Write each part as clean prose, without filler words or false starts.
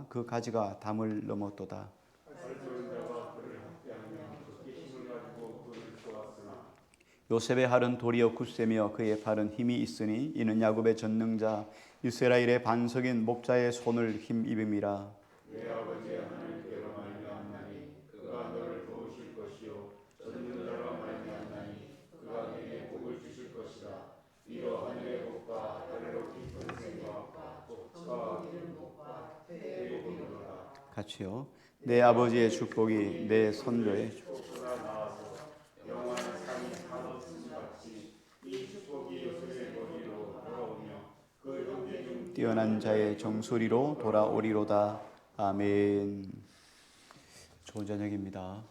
그 가지가 담을 넘었도다. 요셉의 팔은 도리어 굳세며 그의 팔은 힘이 있으니 이는 야곱의 전능자 이스라엘의 반석인 목자의 손을 힘입음이라. 내 아버지의 하나님께로 말미암나니 그가 너를 도우실 것이요 전능자로 말미암나니 그가 네게 복을 주실 것이라. 이로 하늘의 복과 아래로 깊은 샘의 복과 복과 기름 복과 태의 복이로다. 같이요. 내 아버지의 축복이 내 선조의 축복보다 나아서 영원한 삶이 한없 같이 이 축복이 요셉의 머리로 돌아오며 그 형제 중 뛰어난 자의 정수리로 돌아오리로다. 아멘. 좋은 저녁입니다.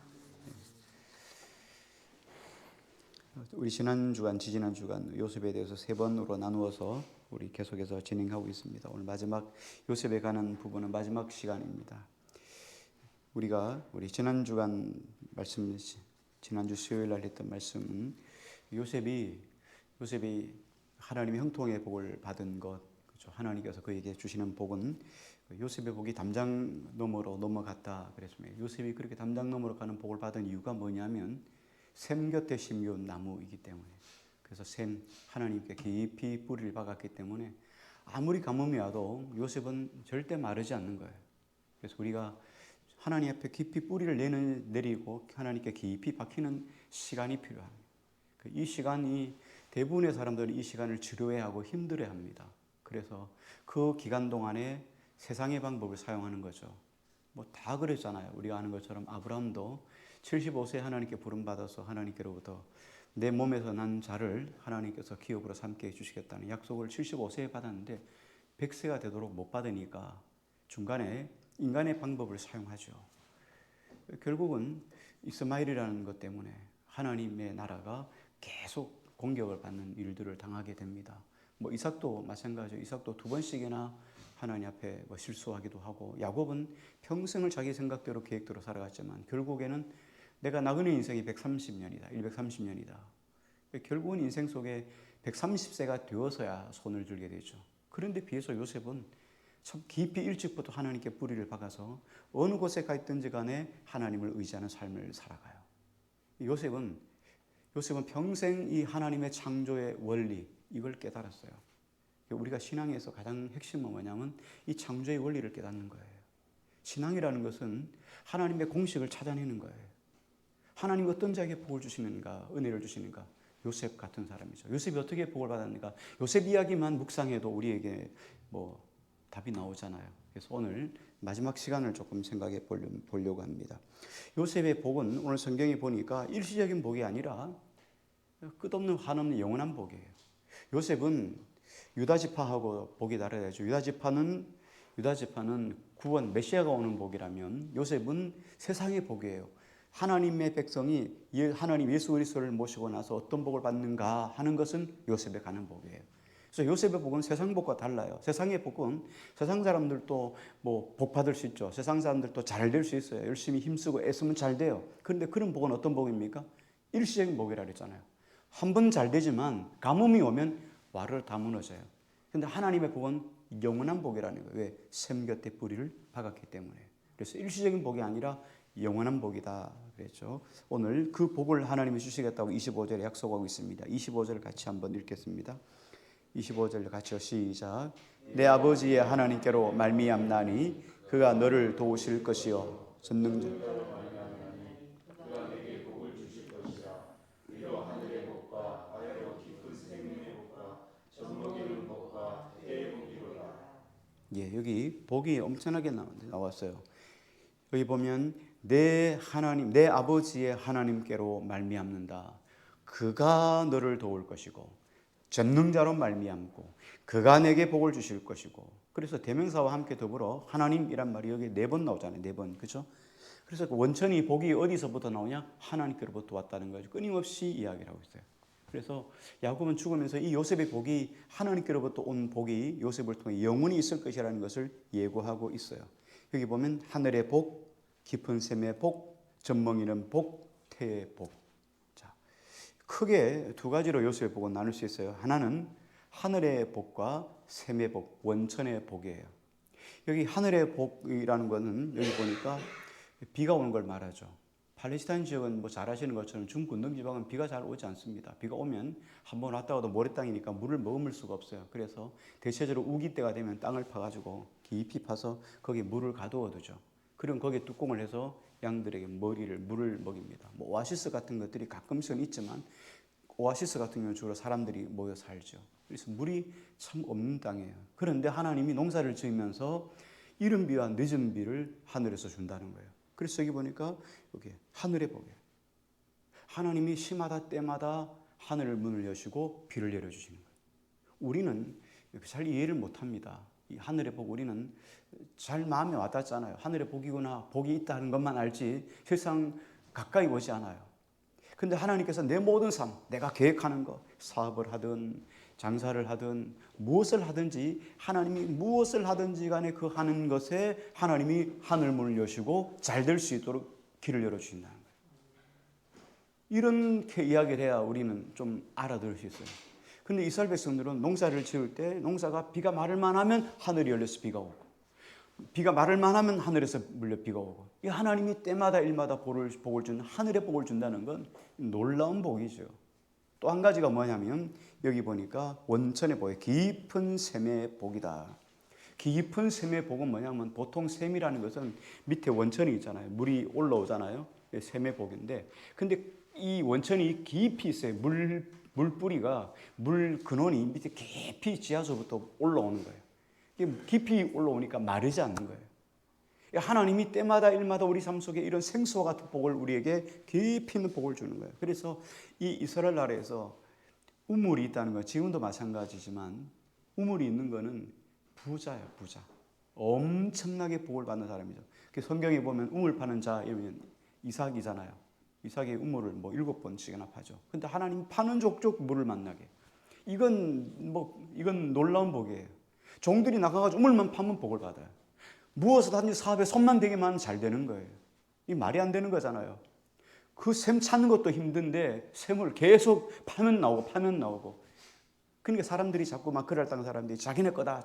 우리 지난 주간, 지지난 주간 요셉에 대해서 세 번으로 나누어서 우리 계속해서 진행하고 있습니다. 오늘 마지막 요셉에 관한 부분은 마지막 시간입니다. 우리 지난 주간 말씀, 지난주 수요일 날 했던 말씀은 요셉이 하나님의 형통의 복을 받은 것, 그렇죠? 하나님께서 그에게 주시는 복은 요셉의 복이 담장 너머로 넘어갔다 그랬습니다. 요셉이 그렇게 담장 너머로 가는 복을 받은 이유가 뭐냐면 샘 곁에 심겨온 나무이기 때문에, 그래서 하나님께 깊이 뿌리를 박았기 때문에 아무리 가뭄이 와도 요셉은 절대 마르지 않는 거예요. 그래서 우리가 하나님 앞에 깊이 뿌리를 내리고 하나님께 깊이 박히는 시간이 필요합니다. 이 시간이 대부분의 사람들은 이 시간을 지루해하고 힘들어합니다. 그래서 그 기간 동안에 세상의 방법을 사용하는 거죠. 뭐 다 그랬잖아요. 우리가 아는 것처럼 아브라함도 75세 하나님께 부름받아서 하나님께로부터 내 몸에서 난 자를 하나님께서 기업으로 삼게 해주시겠다는 약속을 75세에 받았는데 100세가 되도록 못 받으니까 중간에 인간의 방법을 사용하죠. 결국은 이스마엘이라는 것 때문에 하나님의 나라가 계속 공격을 받는 일들을 당하게 됩니다. 뭐 이삭도 마찬가지죠. 이삭도 2번씩이나 하나님 앞에 실수하기도 하고, 야곱은 평생을 자기 생각대로 계획대로 살아갔지만 결국에는 내가 나그네 인생이 130년이다, 130년이다. 결국은 인생 속에 130세가 되어서야 손을 들게 되죠. 그런데 비해서 요셉은 참 깊이 일찍부터 하나님께 뿌리를 박아서 어느 곳에 가 있든지 간에 하나님을 의지하는 삶을 살아가요. 요셉은 평생 이 하나님의 창조의 원리, 이걸 깨달았어요. 우리가 신앙에서 가장 핵심은 뭐냐면 이 창조의 원리를 깨닫는 거예요. 신앙이라는 것은 하나님의 공식을 찾아내는 거예요. 하나님이 어떤 자에게 복을 주시는가, 은혜를 주시는가. 요셉 같은 사람이죠. 요셉이 어떻게 복을 받았는가. 요셉 이야기만 묵상해도 우리에게 답이 나오잖아요. 그래서 오늘 마지막 시간을 조금 생각해 보려고 합니다. 요셉의 복은 오늘 성경에 보니까 일시적인 복이 아니라 끝없는 한없는 영원한 복이에요. 요셉은 유다 지파하고 복이 다르죠. 유다 지파는 구원, 메시아가 오는 복이라면 요셉은 세상의 복이에요. 하나님의 백성이 하나님 예수 그리스도를 모시고 나서 어떤 복을 받는가 하는 것은 요셉에 가는 복이에요. 그래서 요셉의 복은 세상 복과 달라요. 세상의 복은 세상 사람들도 복 받을 수 있죠. 세상 사람들도 잘 될 수 있어요. 열심히 힘쓰고 애쓰면 잘 돼요. 그런데 그런 복은 어떤 복입니까? 일시적인 복이라 그랬잖아요. 한 번 잘 되지만 가뭄이 오면 와르르 다 무너져요. 그런데 하나님의 복은 영원한 복이라는 거예요. 왜? 샘 곁에 뿌리를 박았기 때문에. 그래서 일시적인 복이 아니라 영원한 복이다 그랬죠. 오늘 그 복을 하나님이 주시겠다고 25절에 약속하고 있습니다. 25절 같이 한번 읽겠습니다. 25절 같이요. 시작. 내 아버지의 하나님께로 말미암나니 그가 너를 도우실 것이요 전능자 예, 여기 복이 엄청나게 나왔어요. 여기 보면 내 아버지의 하나님께로 말미암는다. 그가 너를 도울 것이고 전능자로 말미암고 그가 내게 복을 주실 것이고. 그래서 대명사와 함께 더불어 하나님이란 말이 여기 4번 나오잖아요. 4번. 그렇죠? 그래서 원천이 복이 어디서부터 나오냐? 하나님께로부터 왔다는 거죠. 끊임없이 이야기를 하고 있어요. 그래서 야곱은 죽으면서 이 요셉의 복이 하나님께로부터 온 복이 요셉을 통해 영원히 있을 것이라는 것을 예고하고 있어요. 여기 보면 하늘의 복, 깊은 샘의 복, 젖먹이는 복, 태의 복. 자, 크게 2가지로 요셉의 복은 나눌 수 있어요. 하나는 하늘의 복과 샘의 복, 원천의 복이에요. 여기 하늘의 복이라는 것은 여기 보니까 비가 오는 걸 말하죠. 팔레스타인 지역은 뭐 잘 아시는 것처럼 중근동 지방은 비가 잘 오지 않습니다. 비가 오면 한번 왔다 가도 모래 땅이니까 물을 머금을 수가 없어요. 그래서 대체적으로 우기 때가 되면 땅을 파가지고 깊이 파서 거기에 물을 가두어 두죠. 그럼 거기에 뚜껑을 해서 양들에게 물을 먹입니다. 뭐 오아시스 같은 것들이 가끔씩은 있지만 오아시스 같은 경우는 주로 사람들이 모여 살죠. 그래서 물이 참 없는 땅이에요. 그런데 하나님이 농사를 지으면서 이른 비와 늦은 비를 하늘에서 준다는 거예요. 그래서 여기 보니까 여기 하늘의 복이에요. 하나님이 시마다 때마다 하늘을 문을 여시고 비를 내려주시는 거예요. 우리는 잘 이해를 못합니다. 이 하늘의 복 우리는 잘 마음에 와닿잖아요. 하늘의 복이구나, 복이 있다는 것만 알지 실상 가까이 오지 않아요. 근데 하나님께서 내 모든 삶, 내가 계획하는 것, 사업을 하든 장사를 하든 무엇을 하든지 하나님이 무엇을 하든지 간에 그 하는 것에 하나님이 하늘문을 여시고 잘 될 수 있도록 길을 열어주신다는 거예요. 이렇게 이야기를 해야 우리는 좀 알아들을 수 있어요. 근데 이스라엘 백성들은 농사를 지을 때 농사가 비가 마를만 하면 하늘이 열려서 비가 오고 비가 마를만 하면 하늘에서 물려 비가 오고 이 하나님이 때마다 일마다 복을 주는 하늘의 복을 준다는 건 놀라운 복이죠. 또 한 가지가 뭐냐면 여기 보니까 원천의 복이 깊은 샘의 복이다. 깊은 샘의 복은 뭐냐면 보통 샘이라는 것은 밑에 원천이 있잖아요. 물이 올라오잖아요. 샘의 복인데 근데 이 원천이 깊이 있어요. 물뿌리가 물 근원이 밑에 깊이 지하수부터 올라오는 거예요. 깊이 올라오니까 마르지 않는 거예요. 하나님이 때마다 일마다 우리 삶 속에 이런 생수와 같은 복을 우리에게 깊이 있는 복을 주는 거예요. 그래서 이 이스라엘 나라에서 우물이 있다는 거 지금도 마찬가지지만 우물이 있는 거는 부자예요. 부자. 엄청나게 복을 받는 사람이죠. 성경에 보면 우물 파는 자 이러면 이삭이잖아요. 이삭이 우물을 뭐 7번씩이나 파죠. 근데 하나님 파는 족족 물을 만나게. 이건 놀라운 복이에요. 종들이 나가가지고 우물만 파면 복을 받아요. 무엇을 하든지 사업에 손만 대기만 잘 되는 거예요. 이 말이 안 되는 거잖아요. 그 샘 찾는 것도 힘든데 샘을 계속 파면 나오고 그러니까 사람들이 자꾸 막 그럴당한 사람들이 자기네 거다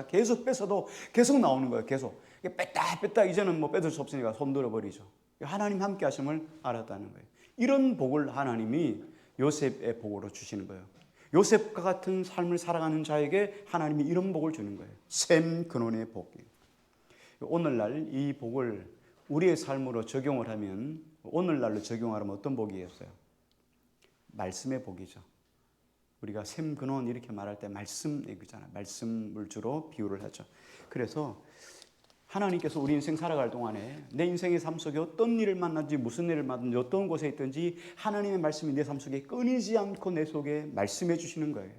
계속 뺏어도 계속 나오는 거예요. 계속 뺐다 이제는 뭐 뺏을 수 없으니까 손 들어버리죠. 하나님 함께 하심을 알았다는 거예요. 이런 복을 하나님이 요셉의 복으로 주시는 거예요. 요셉과 같은 삶을 살아가는 자에게 하나님이 이런 복을 주는 거예요. 샘 근원의 복이에요. 오늘날 이 복을 우리의 삶으로 적용을 하면 오늘날로 적용하면 어떤 복이 있어요? 말씀의 복이죠. 우리가 샘 근원 이렇게 말할 때 말씀 얘기잖아요. 말씀을 주로 비유를 하죠. 그래서 하나님께서 우리 인생 살아갈 동안에 내 인생의 삶 속에 어떤 일을 만나든지 무슨 일을 만나든지 어떤 곳에 있든지 하나님의 말씀이 내 삶 속에 끊이지 않고 내 속에 말씀해 주시는 거예요.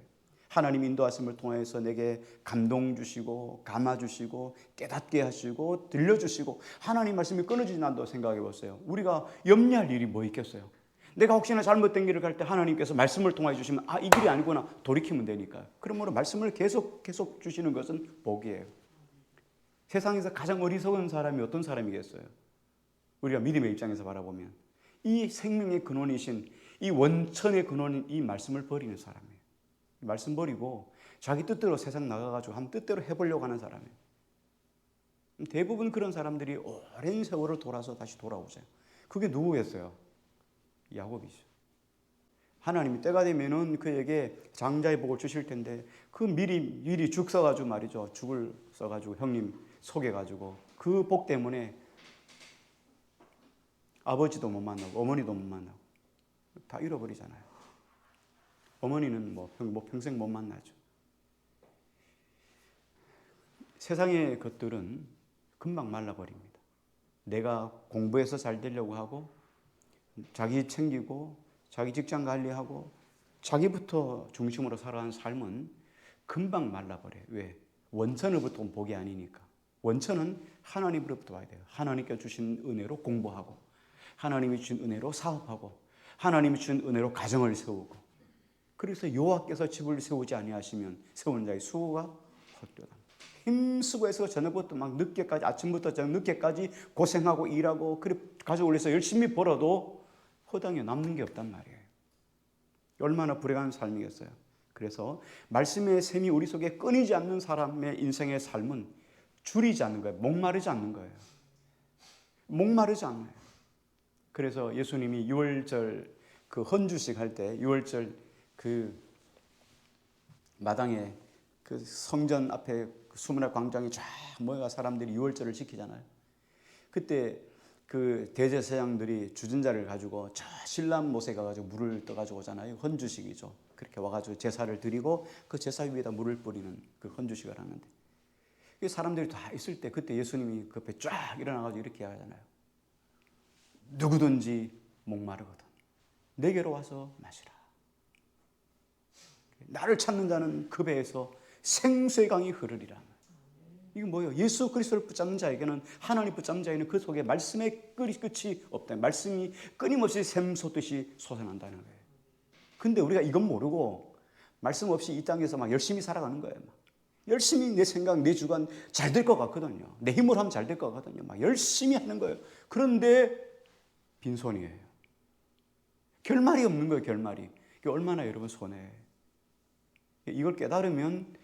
하나님 인도하심을 통해서 내게 감동 주시고 감화 주시고 깨닫게 하시고 들려주시고 하나님 말씀이 끊어지지 않는다고 생각해 보세요. 우리가 염려할 일이 뭐 있겠어요? 내가 혹시나 잘못된 길을 갈 때 하나님께서 말씀을 통해 주시면 이 길이 아니구나 돌이키면 되니까. 그러므로 말씀을 계속 주시는 것은 복이에요. 세상에서 가장 어리석은 사람이 어떤 사람이겠어요? 우리가 믿음의 입장에서 바라보면 이 생명의 근원이신 이 원천의 근원인 이 말씀을 버리는 사람이에요. 말씀 버리고 자기 뜻대로 세상 나가가지고 한 뜻대로 해보려고 하는 사람이에요. 대부분 그런 사람들이 오랜 세월을 돌아서 다시 돌아오세요. 그게 누구겠어요? 야곱이죠. 하나님이 때가 되면은 그에게 장자의 복을 주실 텐데 그 미리 죽 써가지고 말이죠. 죽을 써가지고 형님 속여가지고 그 복 때문에 아버지도 못 만나고 어머니도 못 만나고 다 잃어버리잖아요. 어머니는 뭐 평생 못 만나죠. 세상의 것들은 금방 말라버립니다. 내가 공부해서 잘 되려고 하고 자기 챙기고 자기 직장 관리하고 자기부터 중심으로 살아가는 삶은 금방 말라버려요. 왜? 원천으로부터 온 복이 아니니까. 원천은 하나님으로부터 와야 돼요. 하나님께 주신 은혜로 공부하고 하나님이 주신 은혜로 사업하고 하나님이 주신 은혜로 가정을 세우고 그래서 여호와께서 집을 세우지 아니하시면 세우는 자의 수고가 헛되다. 힘쓰고 해서 저녁부터 막 늦게까지 아침부터 저녁 늦게까지 고생하고 일하고 그래 가족을 위해서 열심히 벌어도 허당에 남는 게 없단 말이에요. 얼마나 불행한 삶이겠어요. 그래서 말씀의 샘이 우리 속에 끊이지 않는 사람의 인생의 삶은 줄이지 않는 거예요. 목마르지 않는 거예요. 목마르지 않아요. 그래서 예수님이 유월절 그 헌주식 할 때 유월절 그 마당에 그 성전 앞에 수문화 광장에 쫙 모여가 사람들이 유월절을 지키잖아요. 그때 그 대제사장들이 주전자를 가지고 저 신람 못에 가가지고 물을 떠가지고 오잖아요. 헌주식이죠. 그렇게 와가지고 제사를 드리고 그 제사 위에다 물을 뿌리는 그 헌주식을 하는데 사람들이 다 있을 때 그때 예수님이 그 옆에 쫙 일어나가지고 이렇게 하잖아요. 누구든지 목마르거든 내게로 와서 마시라. 나를 찾는 자는 그 배에서 생수의 강이 흐르리라. 이게 뭐예요? 예수 그리스도를 붙잡는 자에게는 하나님 붙잡는 자에게는 그 속에 말씀의 끝이 없다. 말씀이 끊임없이 샘솟듯이 솟아난다는 거예요. 근데 우리가 이건 모르고 말씀 없이 이 땅에서 막 열심히 살아가는 거예요. 막. 열심히 내 생각, 내 주관 잘 될 것 같거든요. 내 힘으로 하면 잘 될 것 같거든요. 막 열심히 하는 거예요. 그런데 빈손이에요. 결말이 없는 거예요. 결말이. 이게 얼마나 여러분 손해. 이걸 깨달으면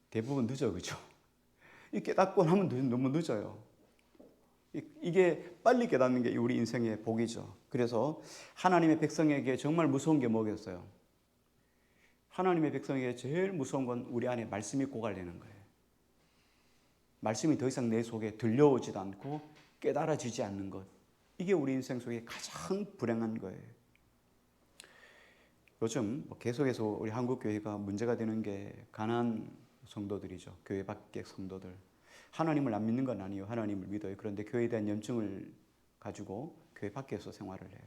대부분 늦어, 그죠? 이 깨닫고 나면 너무 늦어요. 이게 빨리 깨닫는 게 우리 인생의 복이죠. 그래서 하나님의 백성에게 정말 무서운 게 뭐겠어요? 하나님의 백성에게 제일 무서운 건 우리 안에 말씀이 고갈되는 거예요. 말씀이 더 이상 내 속에 들려오지도 않고 깨달아지지 않는 것. 이게 우리 인생 속에 가장 불행한 거예요. 요즘 계속해서 우리 한국교회가 문제가 되는 게 가난한 성도들이죠. 교회 밖의 성도들. 하나님을 안 믿는 건 아니에요. 하나님을 믿어요. 그런데 교회에 대한 염증을 가지고 교회 밖에서 생활을 해요.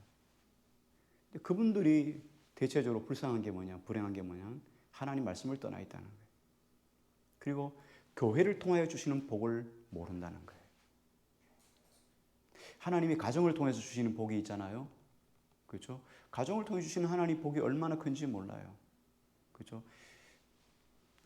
근데 그분들이 대체적으로 불쌍한 게 뭐냐, 불행한 게 뭐냐, 하나님 말씀을 떠나 있다는 거예요. 그리고 교회를 통하여 주시는 복을 모른다는 거예요. 하나님이 가정을 통해서 주시는 복이 있잖아요. 그렇죠? 가정을 통해 주시는 하나님 복이 얼마나 큰지 몰라요. 그렇죠?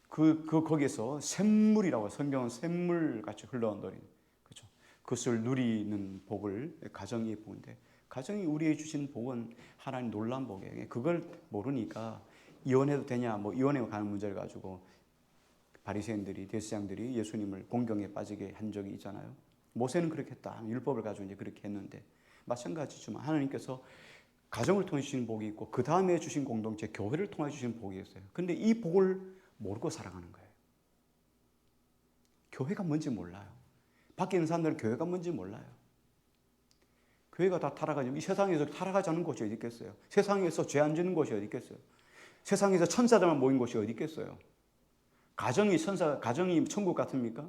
거기에서 샘물이라고 성경은 샘물같이 흘러온다니. 그렇죠? 그것을 누리는 복을 가정이 복인데 가정이 우리에게 주신 복은 하나님 놀라운 복이에요. 그걸 모르니까 이혼해도 되냐, 뭐 이혼해 가는 문제를 가지고 바리새인들이 대제사장들이 예수님을 공경에 빠지게 한 적이 있잖아요. 모세는 그렇게 했다. 율법을 가지고 이제 그렇게 했는데 마찬가지지만 하나님께서 가정을 통해 주신 복이 있고 그 다음에 주신 공동체 교회를 통해 주신 복이 있어요. 근데 이 복을 모르고 살아가는 거예요. 교회가 뭔지 몰라요. 밖에 있는 사람들은 교회가 뭔지 몰라요. 교회가 다 타락하지. 이 세상에서 타락하지 않은 곳이 어디 있겠어요? 세상에서 죄 안 짓는 곳이 어디 있겠어요? 세상에서 천사들만 모인 곳이 어디 있겠어요? 가정이 천국 같습니까?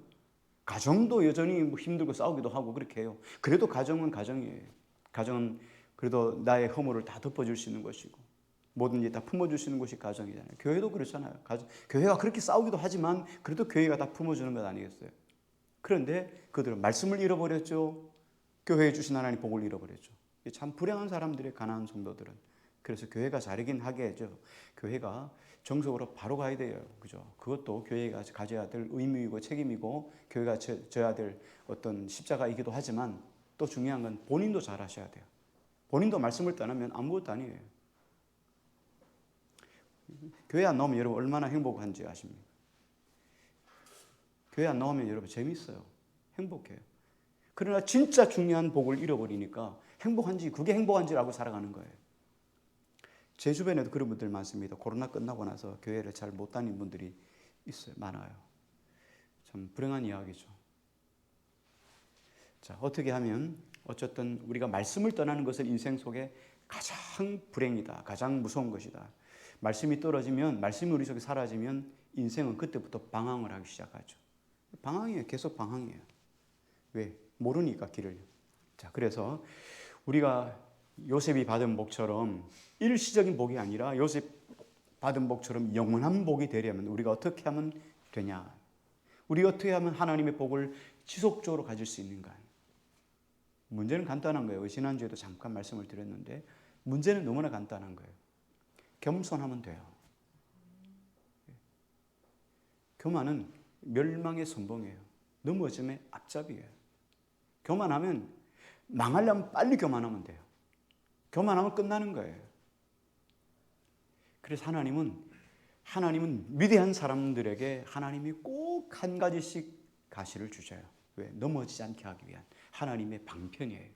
가정도 여전히 힘들고 싸우기도 하고 그렇게 해요. 그래도 가정은 가정이에요. 가정은 그래도 나의 허물을 다 덮어줄 수 있는 것이고 뭐든지 다 품어줄 수 있는 것이 가정이잖아요. 교회도 그렇잖아요. 교회가 그렇게 싸우기도 하지만 그래도 교회가 다 품어주는 것 아니겠어요? 그런데 그들은 말씀을 잃어버렸죠. 교회에 주신 하나님 복을 잃어버렸죠. 참 불행한 사람들의 가난한 성도들은. 그래서 교회가 잘하긴 하겠죠. 교회가 정석으로 바로 가야 돼요. 그죠? 그것도 교회가 가져야 될 의무이고 책임이고 교회가 져야 될 어떤 십자가이기도 하지만 또 중요한 건 본인도 잘 하셔야 돼요. 본인도 말씀을 떠나면 아무것도 아니에요. 교회 안 나오면 여러분 얼마나 행복한지 아십니까? 교회 안 나오면 여러분 재밌어요. 행복해요. 그러나 진짜 중요한 복을 잃어버리니까 그게 행복한지라고 살아가는 거예요. 제 주변에도 그런 분들 많습니다. 코로나 끝나고 나서 교회를 잘 못 다니는 분들이 있어요. 많아요. 참 불행한 이야기죠. 자, 어떻게 하면 어쨌든 우리가 말씀을 떠나는 것은 인생 속에 가장 불행이다. 가장 무서운 것이다. 말씀이 떨어지면, 말씀이 우리 속에 사라지면 인생은 그때부터 방황을 하기 시작하죠. 방황이에요. 계속 방황이에요. 왜? 모르니까 길을. 자, 그래서 우리가 요셉이 받은 복처럼 일시적인 복이 아니라 요셉 받은 복처럼 영원한 복이 되려면 우리가 어떻게 하면 되냐? 우리가 어떻게 하면 하나님의 복을 지속적으로 가질 수 있는가? 문제는 간단한 거예요. 지난주에도 잠깐 말씀을 드렸는데 문제는 너무나 간단한 거예요. 겸손하면 돼요. 교만은 멸망의 선봉이에요. 넘어짐의 앞잡이에요. 교만하면 망하려면 빨리 교만하면 돼요. 교만하면 끝나는 거예요. 그래서 하나님은 위대한 사람들에게 하나님이 꼭 한 가지씩 가시를 주셔요. 왜? 넘어지지 않게 하기 위한 하나님의 방편이에요.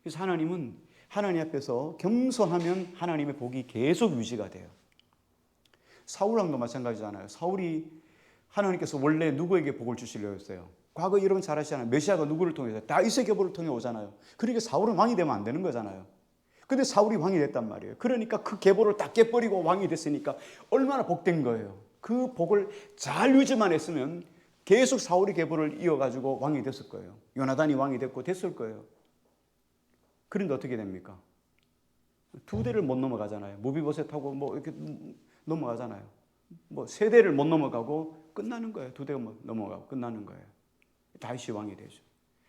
그래서 하나님은 하나님 앞에서 겸손하면 하나님의 복이 계속 유지가 돼요. 사울왕도 마찬가지잖아요. 사울이 하나님께서 원래 누구에게 복을 주시려고 했어요? 과거 여러분 잘 아시잖아요. 메시아가 누구를 통해서? 다윗의 계보를 통해 오잖아요. 그러니까 사울은 왕이 되면 안 되는 거잖아요. 근데 사울이 왕이 됐단 말이에요. 그러니까 그 계보를 다 깨버리고 왕이 됐으니까 얼마나 복된 거예요. 그 복을 잘 유지만 했으면 계속 사울이 계보를 이어가지고 왕이 됐을 거예요. 요나단이 왕이 됐고 됐을 거예요. 그런데 어떻게 됩니까? 두 대를 못 넘어가잖아요. 무비보셋하고 뭐 이렇게 넘어가잖아요. 뭐 세 대를 못 넘어가고 끝나는 거예요. 두 대가 넘어가고 끝나는 거예요. 다윗이 왕이 되죠.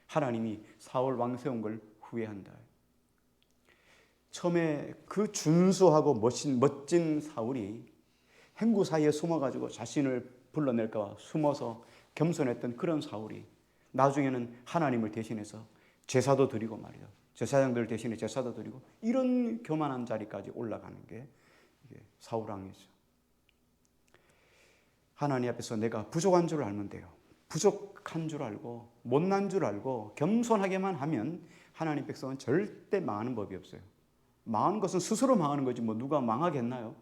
하나님이 사울 왕 세운 걸 후회한다. 처음에 그 준수하고 멋진 사울이 행구 사이에 숨어가지고 자신을 불러낼까 봐 숨어서 겸손했던 그런 사울이 나중에는 하나님을 대신해서 제사도 드리고 말이죠. 제사장들 대신에 제사도 드리고 이런 교만한 자리까지 올라가는 게 사울 왕이죠. 하나님 앞에서 내가 부족한 줄 알면 돼요. 부족한 줄 알고 못난 줄 알고 겸손하게만 하면 하나님 백성은 절대 망하는 법이 없어요. 망하는 것은 스스로 망하는 거지 뭐 누가 망하겠나요?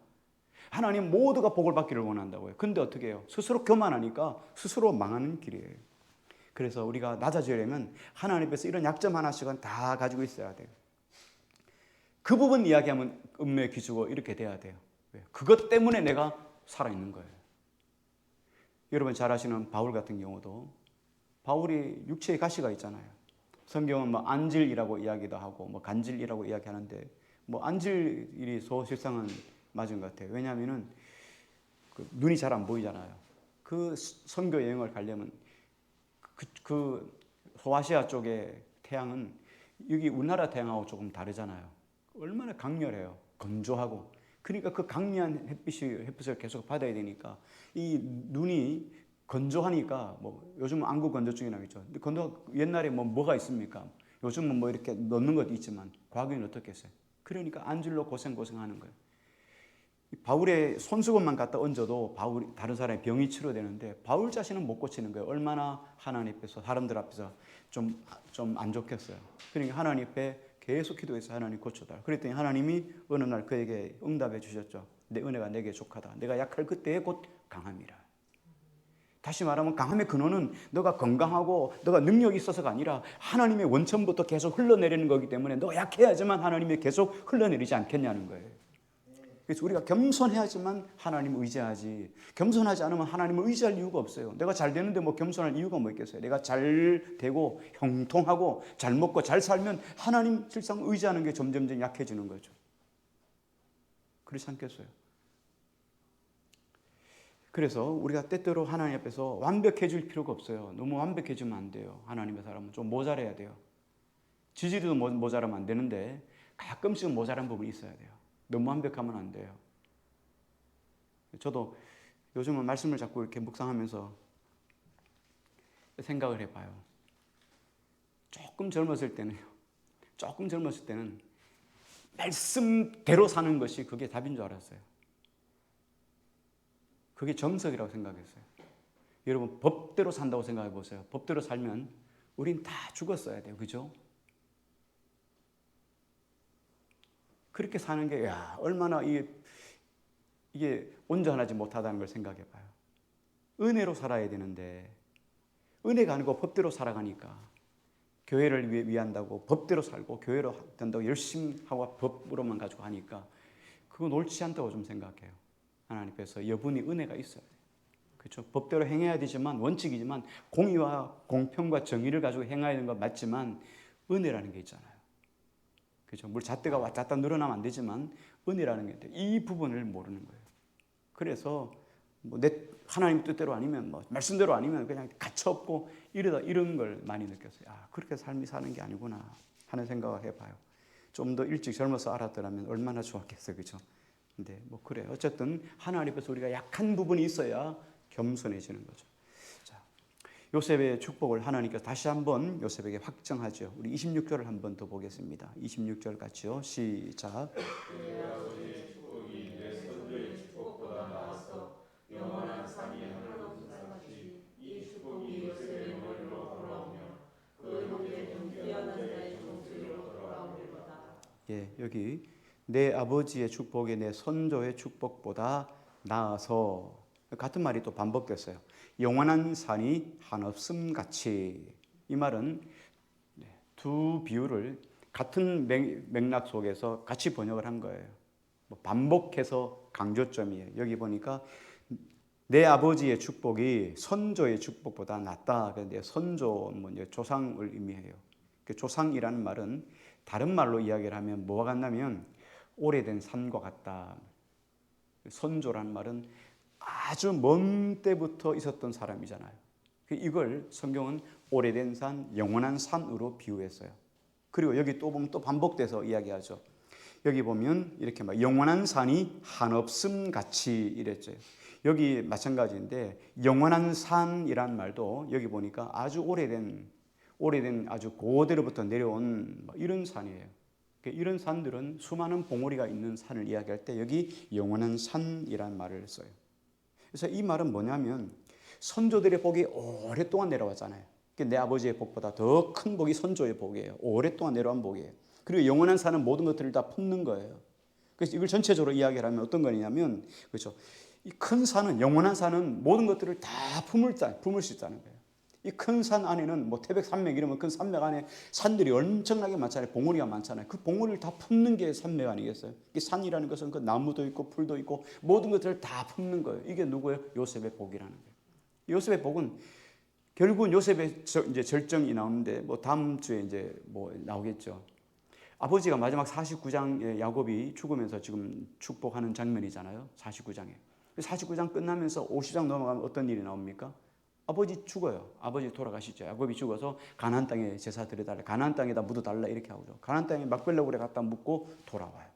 하나님 모두가 복을 받기를 원한다고요. 근데 어떻게 해요? 스스로 교만하니까 스스로 망하는 길이에요. 그래서 우리가 낮아지려면 하나님 앞에서 이런 약점 하나씩은 다 가지고 있어야 돼요. 그 부분 이야기하면 음료에 기주고 이렇게 돼야 돼요. 그것 때문에 내가 살아있는 거예요. 여러분 잘 아시는 바울 같은 경우도 바울이 육체에 가시가 있잖아요. 성경은 뭐 안질이라고 이야기도 하고 뭐 간질이라고 이야기하는데 뭐 안질이 소실상은 맞은 것 같아요. 왜냐하면은 그 눈이 잘 안 보이잖아요. 그 선교 여행을 가려면 그 소아시아 쪽의 태양은 여기 우리나라 태양하고 조금 다르잖아요. 얼마나 강렬해요. 건조하고. 그러니까 그 강렬한 햇빛을 계속 받아야 되니까 이 눈이 건조하니까 뭐 요즘은 안구 건조증이라고 있죠. 근데 옛날에 뭐가 있습니까? 요즘은 뭐 이렇게 넣는 것도 있지만 과거에는 어떻겠어요? 그러니까 안질로 고생하는 거예요. 바울의 손수건만 갖다 얹어도 다른 사람의 병이 치료되는데 바울 자신은 못 고치는 거예요. 얼마나 하나님 앞에서 사람들 앞에서 좀 안 좋겠어요. 그러니까 하나님 앞에 계속 기도해서 하나님 고쳐달라. 그랬더니 하나님이 어느 날 그에게 응답해 주셨죠. 내 은혜가 내게 족하다. 내가 약할 그때에 곧 강함이라. 다시 말하면 강함의 근원은 너가 건강하고 너가 능력이 있어서가 아니라 하나님의 원천부터 계속 흘러내리는 거기 때문에 너가 약해야지만 하나님이 계속 흘러내리지 않겠냐는 거예요. 그래서 우리가 겸손해야지만 하나님을 의지하지 겸손하지 않으면 하나님을 의지할 이유가 없어요. 내가 잘 되는데 뭐 겸손할 이유가 뭐 있겠어요. 내가 잘 되고 형통하고 잘 먹고 잘 살면 하나님 실상 의지하는 게 점점 약해지는 거죠. 그렇지 않겠어요? 그래서 우리가 때때로 하나님 앞에서 완벽해질 필요가 없어요. 너무 완벽해지면 안 돼요. 하나님의 사람은 좀 모자라야 돼요. 지지리도 모자라면 안 되는데 가끔씩은 모자란 부분이 있어야 돼요. 너무 완벽하면 안 돼요. 저도 요즘은 말씀을 자꾸 이렇게 묵상하면서 생각을 해봐요. 조금 젊었을 때는 말씀대로 사는 것이 그게 답인 줄 알았어요. 그게 정석이라고 생각했어요. 여러분 법대로 산다고 생각해 보세요. 법대로 살면 우린 다 죽었어야 돼요. 그죠? 그렇게 사는 게 얼마나 이게 온전하지 못하다는 걸 생각해 봐요. 은혜로 살아야 되는데 은혜가 아니고 법대로 살아가니까 교회를 위한다고 법대로 살고 교회로 된다고 열심히 하고 법으로만 가지고 하니까 그건 옳지 않다고 좀 생각해요. 하나님 앞에서 여분이 은혜가 있어야 돼요. 그렇죠? 법대로 행해야 되지만 원칙이지만 공의와 공평과 정의를 가지고 행해야 되는 건 맞지만 은혜라는 게 있잖아요. 그렇죠? 물 잣대가 왔다 갔다 늘어나면 안 되지만 은혜라는 게 있대요. 이 부분을 모르는 거예요. 그래서 뭐 내 하나님 뜻대로 아니면 뭐 말씀대로 아니면 그냥 가차없고 이런 걸 많이 느꼈어요. 그렇게 삶이 사는 게 아니구나 하는 생각을 해봐요. 좀 더 일찍 젊어서 알았더라면 얼마나 좋았겠어요, 그렇죠? 근데 뭐 그래. 어쨌든 하나님 앞에서 우리가 약한 부분이 있어야 겸손해지는 거죠. 자, 요셉의 축복을 하나님께서 다시 한번 요셉에게 확정하죠. 우리 26절을 한번 더 보겠습니다. 26절 같이요. 시작. 내 아버지의 축복이 내 선조의 축복보다 나아서 영원한 삶이 하늘로 부사같이 이 축복이 예, 여기 내 아버지의 축복이 내 선조의 축복보다 나아서 같은 말이 또 반복됐어요. 영원한 산이 한없음 같이. 이 말은 두 비유를 같은 맥락 속에서 같이 번역을 한 거예요. 반복해서 강조점이에요. 여기 보니까 내 아버지의 축복이 선조의 축복보다 낫다. 그런데 선조는 조상을 의미해요. 조상이라는 말은 다른 말로 이야기를 하면 뭐가 같냐면 오래된 산과 같다. 선조라는 말은 아주 먼 때부터 있었던 사람이잖아요. 이걸 성경은 오래된 산, 영원한 산으로 비유했어요. 그리고 여기 또 보면 또 반복돼서 이야기하죠. 여기 보면 이렇게 막 영원한 산이 한없음 같이 이랬죠. 여기 마찬가지인데 영원한 산이란 말도 여기 보니까 아주 오래된 아주 고대로부터 내려온 이런 산이에요. 이런 산들은 수많은 봉우리가 있는 산을 이야기할 때 여기 영원한 산이란 말을 써요. 그래서 이 말은 뭐냐면 선조들의 복이 오랫동안 내려왔잖아요. 내 아버지의 복보다 더 큰 복이 선조의 복이에요. 오랫동안 내려온 복이에요. 그리고 영원한 산은 모든 것들을 다 품는 거예요. 그래서 이걸 전체적으로 이야기를 하면 어떤 거냐면, 그렇죠. 이 큰 산은, 영원한 산은 모든 것들을 다 품을 수 있다는 거예요. 이 큰 산 안에는 뭐 태백 산맥 이러면 큰 산맥 안에 산들이 엄청나게 많잖아요. 봉우리가 많잖아요. 그 봉우리를 다 품는 게 산맥 아니겠어요? 이 산이라는 것은 그 나무도 있고 풀도 있고 모든 것들을 다 품는 거예요. 이게 누구예요? 요셉의 복이라는 거예요. 요셉의 복은 결국은 요셉의 이제 절정이 나오는데 뭐 다음 주에 이제 뭐 나오겠죠. 아버지가 마지막 49장에 야곱이 죽으면서 지금 축복하는 장면이잖아요. 49장에. 49장 끝나면서 50장 넘어가면 어떤 일이 나옵니까? 아버지 죽어요. 아버지 돌아가시죠. 야곱이 죽어서 가나안 땅에 제사 드려달라. 가나안 땅에다 묻어달라 이렇게 하죠. 가나안 땅에 막벨라굴에 갖다 묻고 돌아와요.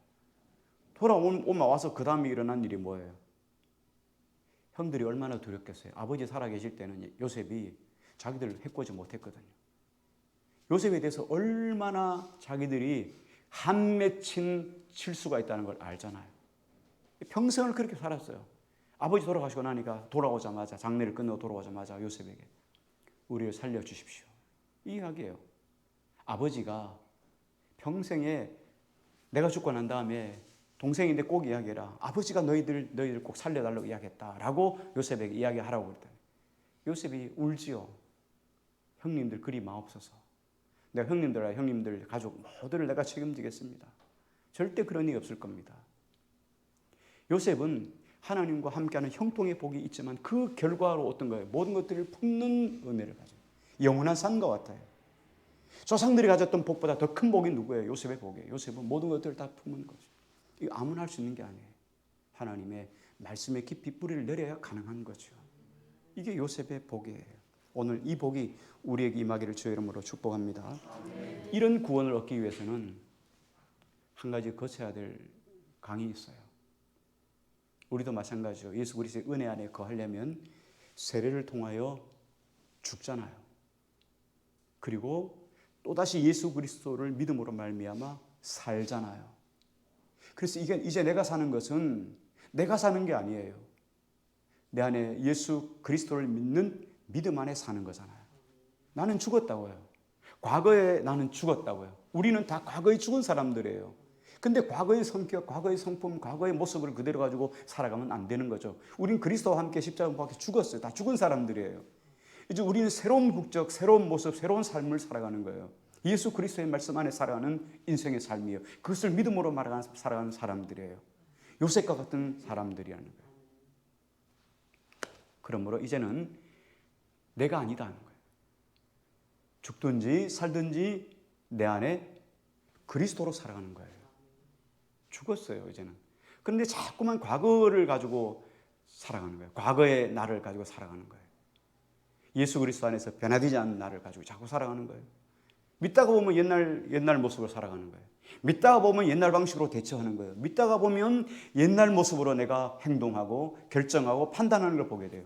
돌아오면 와서 그 다음에 일어난 일이 뭐예요? 형들이 얼마나 두렵겠어요. 아버지 살아계실 때는 요셉이 자기들을 해코지 못했거든요. 요셉에 대해서 얼마나 자기들이 한 맺힌 실수가 있다는 걸 알잖아요. 평생을 그렇게 살았어요. 아버지 돌아가시고 나니까 돌아오자마자 장례를 끝내고 돌아오자마자 요셉에게 우리를 살려주십시오. 이 이야기예요. 아버지가 평생에 내가 죽고 난 다음에 동생인데 꼭 이야기해라. 아버지가 너희들 꼭 살려달라고 이야기했다라고 요셉에게 이야기하라고 그랬더니 요셉이 울지요. 형님들 그리 마옵소서. 내가 형님들 가족 모두를 내가 책임지겠습니다. 절대 그런 일이 없을 겁니다. 요셉은 하나님과 함께하는 형통의 복이 있지만 그 결과로 어떤 거예요? 모든 것들을 품는 은혜를 가져요. 영원한 산과 같아요. 조상들이 가졌던 복보다 더 큰 복이 누구예요? 요셉의 복이에요. 요셉은 모든 것들을 다 품은 거죠. 이거 아무나 할 수 있는 게 아니에요. 하나님의 말씀에 깊이 뿌리를 내려야 가능한 거죠. 이게 요셉의 복이에요. 오늘 이 복이 우리에게 임하기를 주의 이름으로 축복합니다. 아멘. 이런 구원을 얻기 위해서는 한 가지 거쳐야 될 강이 있어요. 우리도 마찬가지죠. 예수 그리스도의 은혜 안에 거하려면 세례를 통하여 죽잖아요. 그리고 또다시 예수 그리스도를 믿음으로 말미암아 살잖아요. 그래서 이제 내가 사는 것은 내가 사는 게 아니에요. 내 안에 예수 그리스도를 믿는 믿음 안에 사는 거잖아요. 나는 죽었다고요. 과거에 나는 죽었다고요. 우리는 다 과거에 죽은 사람들이에요. 근데 과거의 성격, 과거의 성품, 과거의 모습을 그대로 가지고 살아가면 안 되는 거죠. 우리는 그리스도와 함께 십자가 못 박혀 죽었어요. 다 죽은 사람들이에요. 이제 우리는 새로운 국적, 새로운 모습, 새로운 삶을 살아가는 거예요. 예수 그리스도의 말씀 안에 살아가는 인생의 삶이에요. 그것을 믿음으로 살아가는 사람들이에요. 요셉과 같은 사람들이라는 거예요. 그러므로 이제는 내가 아니다는 거예요. 죽든지 살든지 내 안에 그리스도로 살아가는 거예요. 죽었어요, 이제는. 그런데 자꾸만 과거를 가지고 살아가는 거예요. 과거의 나를 가지고 살아가는 거예요. 예수 그리스도 안에서 변화되지 않는 나를 가지고 자꾸 살아가는 거예요. 믿다가 보면 옛날 모습으로 살아가는 거예요. 믿다가 보면 옛날 방식으로 대처하는 거예요. 믿다가 보면 옛날 모습으로 내가 행동하고 결정하고 판단하는 걸 보게 돼요.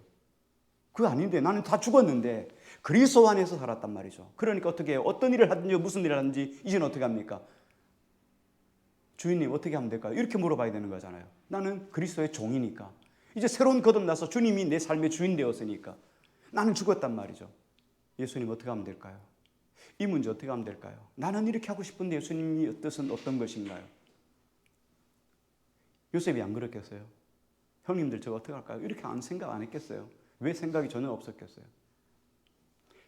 그거 아닌데 나는 다 죽었는데 그리스도 안에서 살았단 말이죠. 그러니까 어떻게 해요? 어떤 일을 하든지 무슨 일을 하든지 이제는 어떻게 합니까? 주인님 어떻게 하면 될까요? 이렇게 물어봐야 되는 거잖아요. 나는 그리스도의 종이니까. 이제 새로운 거듭나서 주님이 내 삶의 주인 되었으니까 나는 죽었단 말이죠. 예수님 어떻게 하면 될까요? 이 문제 어떻게 하면 될까요? 나는 이렇게 하고 싶은데 예수님의 뜻은 어떤 것인가요? 요셉이 안 그렇겠어요? 형님들 저거 어떻게 할까요? 이렇게 생각 안 했겠어요? 왜 생각이 전혀 없었겠어요?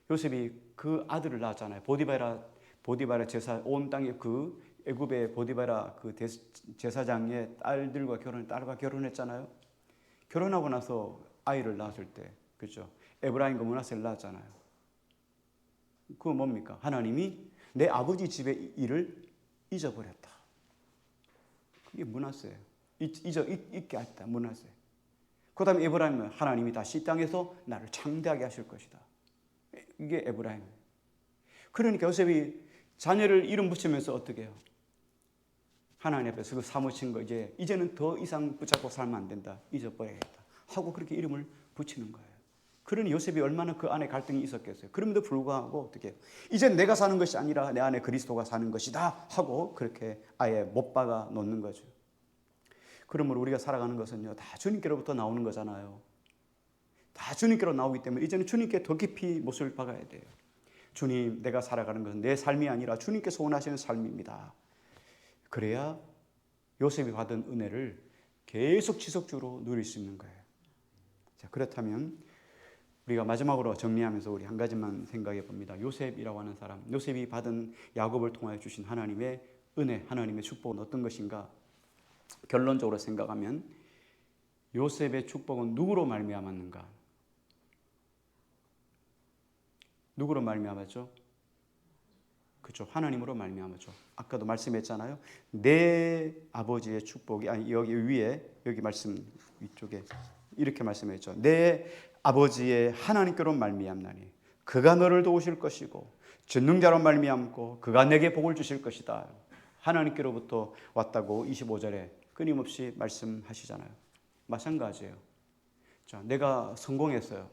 요셉이 그 아들을 낳았잖아요. 보디바라 제사, 온 땅에 그 애굽의 보디바라 그 제사장의 딸과 결혼했잖아요. 결혼하고 나서 아이를 낳았을 때, 그렇죠? 에브라임과 므낫세를 낳았잖아요. 그건 뭡니까? 하나님이 내 아버지 집의 일을 잊어버렸다. 그게 므낫세예요. 잊게 했다. 므낫세. 그 다음에 에브라임은 하나님이 다시 이 땅에서 나를 창대하게 하실 것이다. 이게 에브라임이에요. 그러니까 요셉이 자녀를 이름 붙이면서 어떻게 해요? 하나님 앞에서 그 사무친 거 이제는 더 이상 붙잡고 살면 안 된다. 잊어버려야겠다. 하고 그렇게 이름을 붙이는 거예요. 그러니 요셉이 얼마나 그 안에 갈등이 있었겠어요. 그럼에도 불구하고 어떻게 해요? 이제 내가 사는 것이 아니라 내 안에 그리스도가 사는 것이다 하고 그렇게 아예 못 박아 놓는 거죠. 그러므로 우리가 살아가는 것은요, 다 주님께로부터 나오는 거잖아요. 다 주님께로 나오기 때문에 이제는 주님께 더 깊이 못을 박아야 돼요. 주님, 내가 살아가는 것은 내 삶이 아니라 주님께서 원하시는 삶입니다. 그래야 요셉이 받은 은혜를 계속 지속적으로 누릴 수 있는 거예요. 자, 그렇다면 우리가 마지막으로 정리하면서 우리 한 가지만 생각해 봅니다. 요셉이라고 하는 사람, 요셉이 받은 야곱을 통하여 주신 하나님의 은혜, 하나님의 축복은 어떤 것인가? 결론적으로 생각하면 요셉의 축복은 누구로 말미암았는가? 누구로 말미암았죠? 그렇죠. 하나님으로 말미암았죠. 아까도 말씀했잖아요. 내 아버지의 축복이 아니 여기 위에 여기 말씀 위쪽에 이렇게 말씀했죠. 내 아버지의 하나님께로 말미암나니 그가 너를 도우실 것이고 전능자로 말미암고 그가 내게 복을 주실 것이다. 하나님께로부터 왔다고 25절에 끊임없이 말씀하시잖아요. 마찬가지예요. 자, 내가 성공했어요.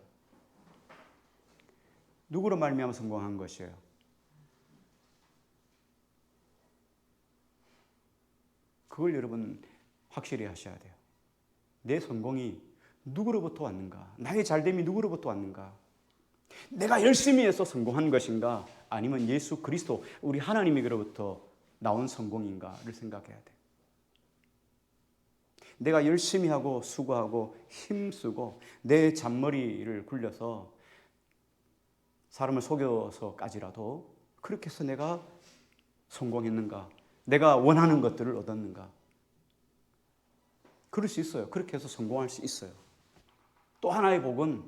누구로 말미암아 성공한 것이에요? 그걸 여러분 확실히 하셔야 돼요. 내 성공이 누구로부터 왔는가? 나의 잘됨이 누구로부터 왔는가? 내가 열심히 해서 성공한 것인가? 아니면 예수 그리스도 우리 하나님에게로부터 나온 성공인가를 생각해야 돼요. 내가 열심히 하고 수고하고 힘쓰고 내 잔머리를 굴려서 사람을 속여서까지라도 그렇게 해서 내가 성공했는가? 내가 원하는 것들을 얻었는가? 그럴 수 있어요. 그렇게 해서 성공할 수 있어요. 또 하나의 복은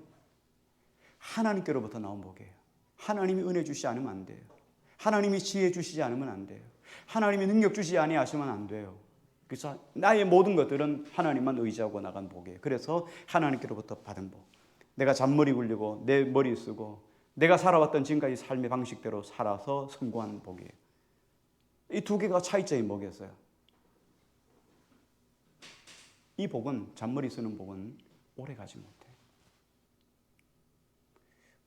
하나님께로부터 나온 복이에요. 하나님이 은혜 주시지 않으면 안 돼요. 하나님이 지혜 주시지 않으면 안 돼요. 하나님이 능력 주시지 아니하시면 안 돼요. 그래서 나의 모든 것들은 하나님만 의지하고 나간 복이에요. 그래서 하나님께로부터 받은 복. 내가 잔머리 굴리고 내 머리 쓰고 내가 살아왔던 지금까지 삶의 방식대로 살아서 성공한 복이에요. 이 두 개가 차이점이 뭐겠어요? 이 복은, 잔머리 쓰는 복은 오래 가지 못해요.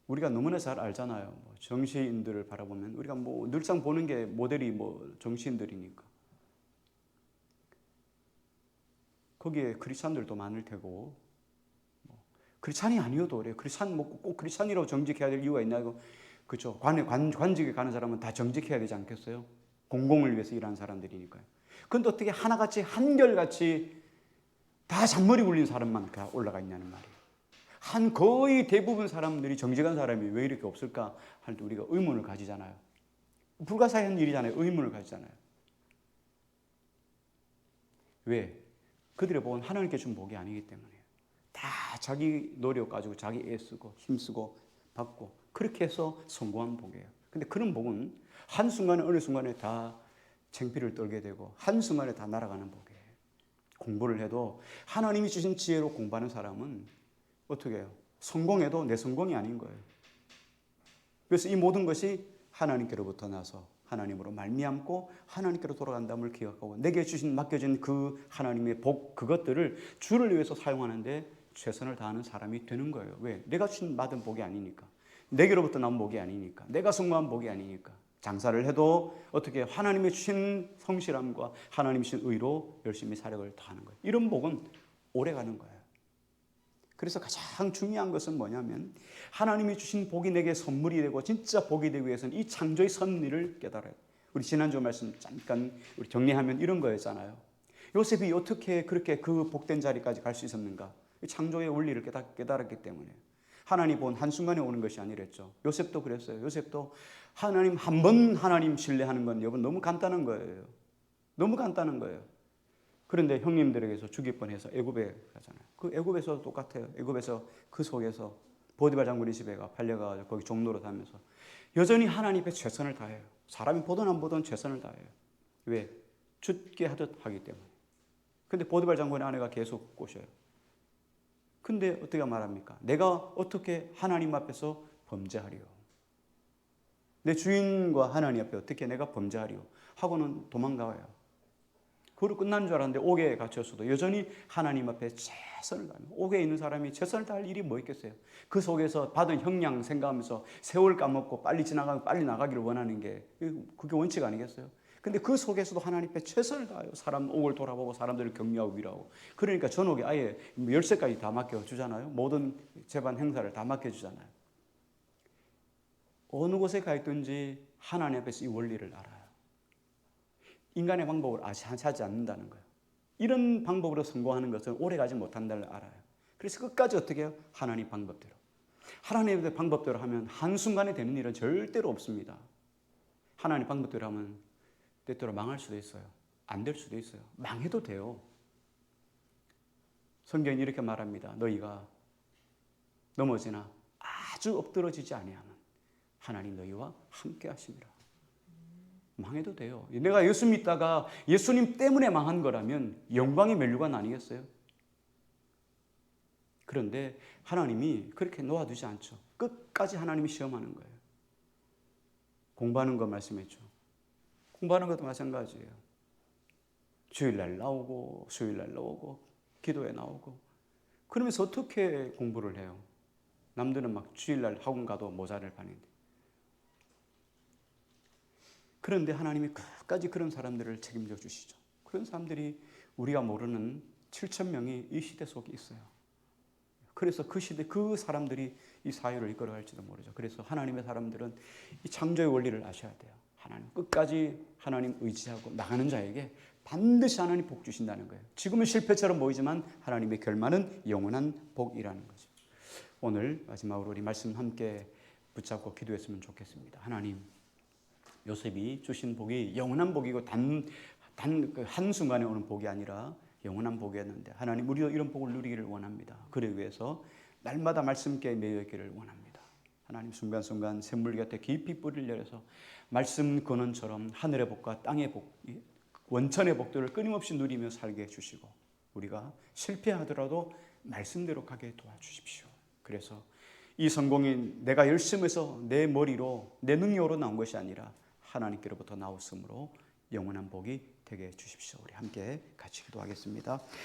우리가 너무나 잘 알잖아요. 정치인들을 바라보면 우리가 늘상 보는 게 모델이 정치인들이니까. 거기에 크리스찬들도 많을 테고, 크리스찬이 아니어도 그래요. 크리스찬 꼭 크리스찬이라고 정직해야 될 이유가 있나요? 그렇죠. 관직에 가는 사람은 다 정직해야 되지 않겠어요? 공공을 위해서 일하는 사람들이니까요. 그런데 어떻게 하나같이 한결같이 다 잔머리 굴린 사람만 올라가 있냐는 말이에요. 거의 대부분 사람들이 정직한 사람이 왜 이렇게 없을까 할 때 우리가 의문을 가지잖아요. 불가사의한 일이잖아요. 의문을 가지잖아요. 왜? 그들의 복은 하나님께 준 복이 아니기 때문이에요. 다 자기 노력 가지고 자기 애쓰고 힘쓰고 받고 그렇게 해서 성공한 복이에요. 근데 그런 복은 한순간에 어느 순간에 다 창피를 떨게 되고 한순간에 다 날아가는 복이에요. 공부를 해도 하나님이 주신 지혜로 공부하는 사람은 어떻게 해요? 성공해도 내 성공이 아닌 거예요. 그래서 이 모든 것이 하나님께로부터 나서 하나님으로 말미암고 하나님께로 돌아간다음을 기억하고 내게 맡겨진 그 하나님의 복 그것들을 주를 위해서 사용하는데 최선을 다하는 사람이 되는 거예요. 왜? 내가 받은 복이 아니니까. 내게로부터 나온 복이 아니니까. 내가 성공한 복이 아니니까. 장사를 해도 어떻게 하나님의 주신 성실함과 하나님이 주신 의로 열심히 사력을 다하는 거예요. 이런 복은 오래 가는 거예요. 그래서 가장 중요한 것은 뭐냐면 하나님이 주신 복이 내게 선물이 되고 진짜 복이 되기 위해서는 이 창조의 섭리를 깨달아요. 우리 지난주 말씀 잠깐 우리 정리하면 이런 거였잖아요. 요셉이 어떻게 그렇게 그 복된 자리까지 갈 수 있었는가? 창조의 원리를 깨달았기 때문에. 하나님 본 한순간에 오는 것이 아니랬죠. 요셉도 그랬어요. 요셉도 하나님 한 번 하나님 신뢰하는 건 여러분 너무 간단한 거예요. 너무 간단한 거예요. 그런데 형님들에게서 죽일 뻔해서 애굽에 가잖아요. 그 애굽에서 똑같아요. 애굽에서 그 속에서 보디발 장군의 집에 가 팔려가지고 거기 종로로 다니면서 여전히 하나님 앞에 최선을 다해요. 사람이 보든 안 보든 최선을 다해요. 왜? 죽게 하듯 하기 때문에. 근데 보디발 장군의 아내가 계속 꼬셔요. 근데 어떻게 말합니까? 내가 어떻게 하나님 앞에서 범죄하리요? 내 주인과 하나님 앞에 어떻게 내가 범죄하리요? 하고는 도망가요. 그로 끝난 줄 알았는데 옥에 갇혔어도 여전히 하나님 앞에 최선을 다합니다. 옥에 있는 사람이 최선을 다할 일이 뭐 있겠어요? 그 속에서 받은 형량 생각하면서 세월 까먹고 빨리 지나가고 빨리 나가기를 원하는 게 그게 원칙 아니겠어요? 근데 그 속에서도 하나님 앞에 최선을 다해요. 사람 옥을 돌아보고 사람들을 격려하고 위로하고. 그러니까 전옥에 아예 열쇠까지 다 맡겨주잖아요. 모든 재반 행사를 다 맡겨주잖아요. 어느 곳에 가 있든지 하나님 앞에서 이 원리를 알아요. 인간의 방법을 하지 않는다는 거예요. 이런 방법으로 성공하는 것은 오래가지 못한다는 걸 알아요. 그래서 끝까지 어떻게 해요? 하나님 방법대로. 하나님의 방법대로 하면 한순간에 되는 일은 절대로 없습니다. 하나님 방법대로 하면 때때로 망할 수도 있어요. 안 될 수도 있어요. 망해도 돼요. 성경이 이렇게 말합니다. 너희가 넘어지나 아주 엎드러지지 아니하면 하나님 너희와 함께 하심이라. 망해도 돼요. 내가 예수 믿다가 예수님 때문에 망한 거라면 영광의 면류관 아니겠어요? 그런데 하나님이 그렇게 놓아두지 않죠. 끝까지 하나님이 시험하는 거예요. 공부하는 거 말씀했죠. 공부하는 것도 마찬가지예요. 주일날 나오고 수요일날 나오고 기도에 나오고 그러면서 어떻게 공부를 해요? 남들은 막 주일날 학원 가도 모자를 파는데 그런데 하나님이 끝까지 그런 사람들을 책임져 주시죠. 그런 사람들이 우리가 모르는 7천 명이 이 시대 속에 있어요. 그래서 그 시대 그 사람들이 이 사회를 이끌어갈지도 모르죠. 그래서 하나님의 사람들은 이 창조의 원리를 아셔야 돼요. 하나님 끝까지 하나님 의지하고 나가는 자에게 반드시 하나님 복 주신다는 거예요. 지금은 실패처럼 보이지만 하나님의 결말은 영원한 복이라는 거죠. 오늘 마지막으로 우리 말씀 함께 붙잡고 기도했으면 좋겠습니다. 하나님, 요셉이 주신 복이 영원한 복이고 단 한순간에 오는 복이 아니라 영원한 복이었는데 하나님 우리도 이런 복을 누리기를 원합니다. 그러기 위해서 날마다 말씀께 매여 있기를 원합니다. 하나님 순간순간 샘물 곁에 깊이 뿌리를 내려서 말씀 근원처럼 하늘의 복과 땅의 복, 원천의 복들을 끊임없이 누리며 살게 해주시고 우리가 실패하더라도 말씀대로 가게 도와주십시오. 그래서 이 성공이 내가 열심히 해서 내 머리로 내 능력으로 나온 것이 아니라 하나님께로부터 나왔으므로 영원한 복이 되게 해주십시오. 우리 함께 같이 기도하겠습니다.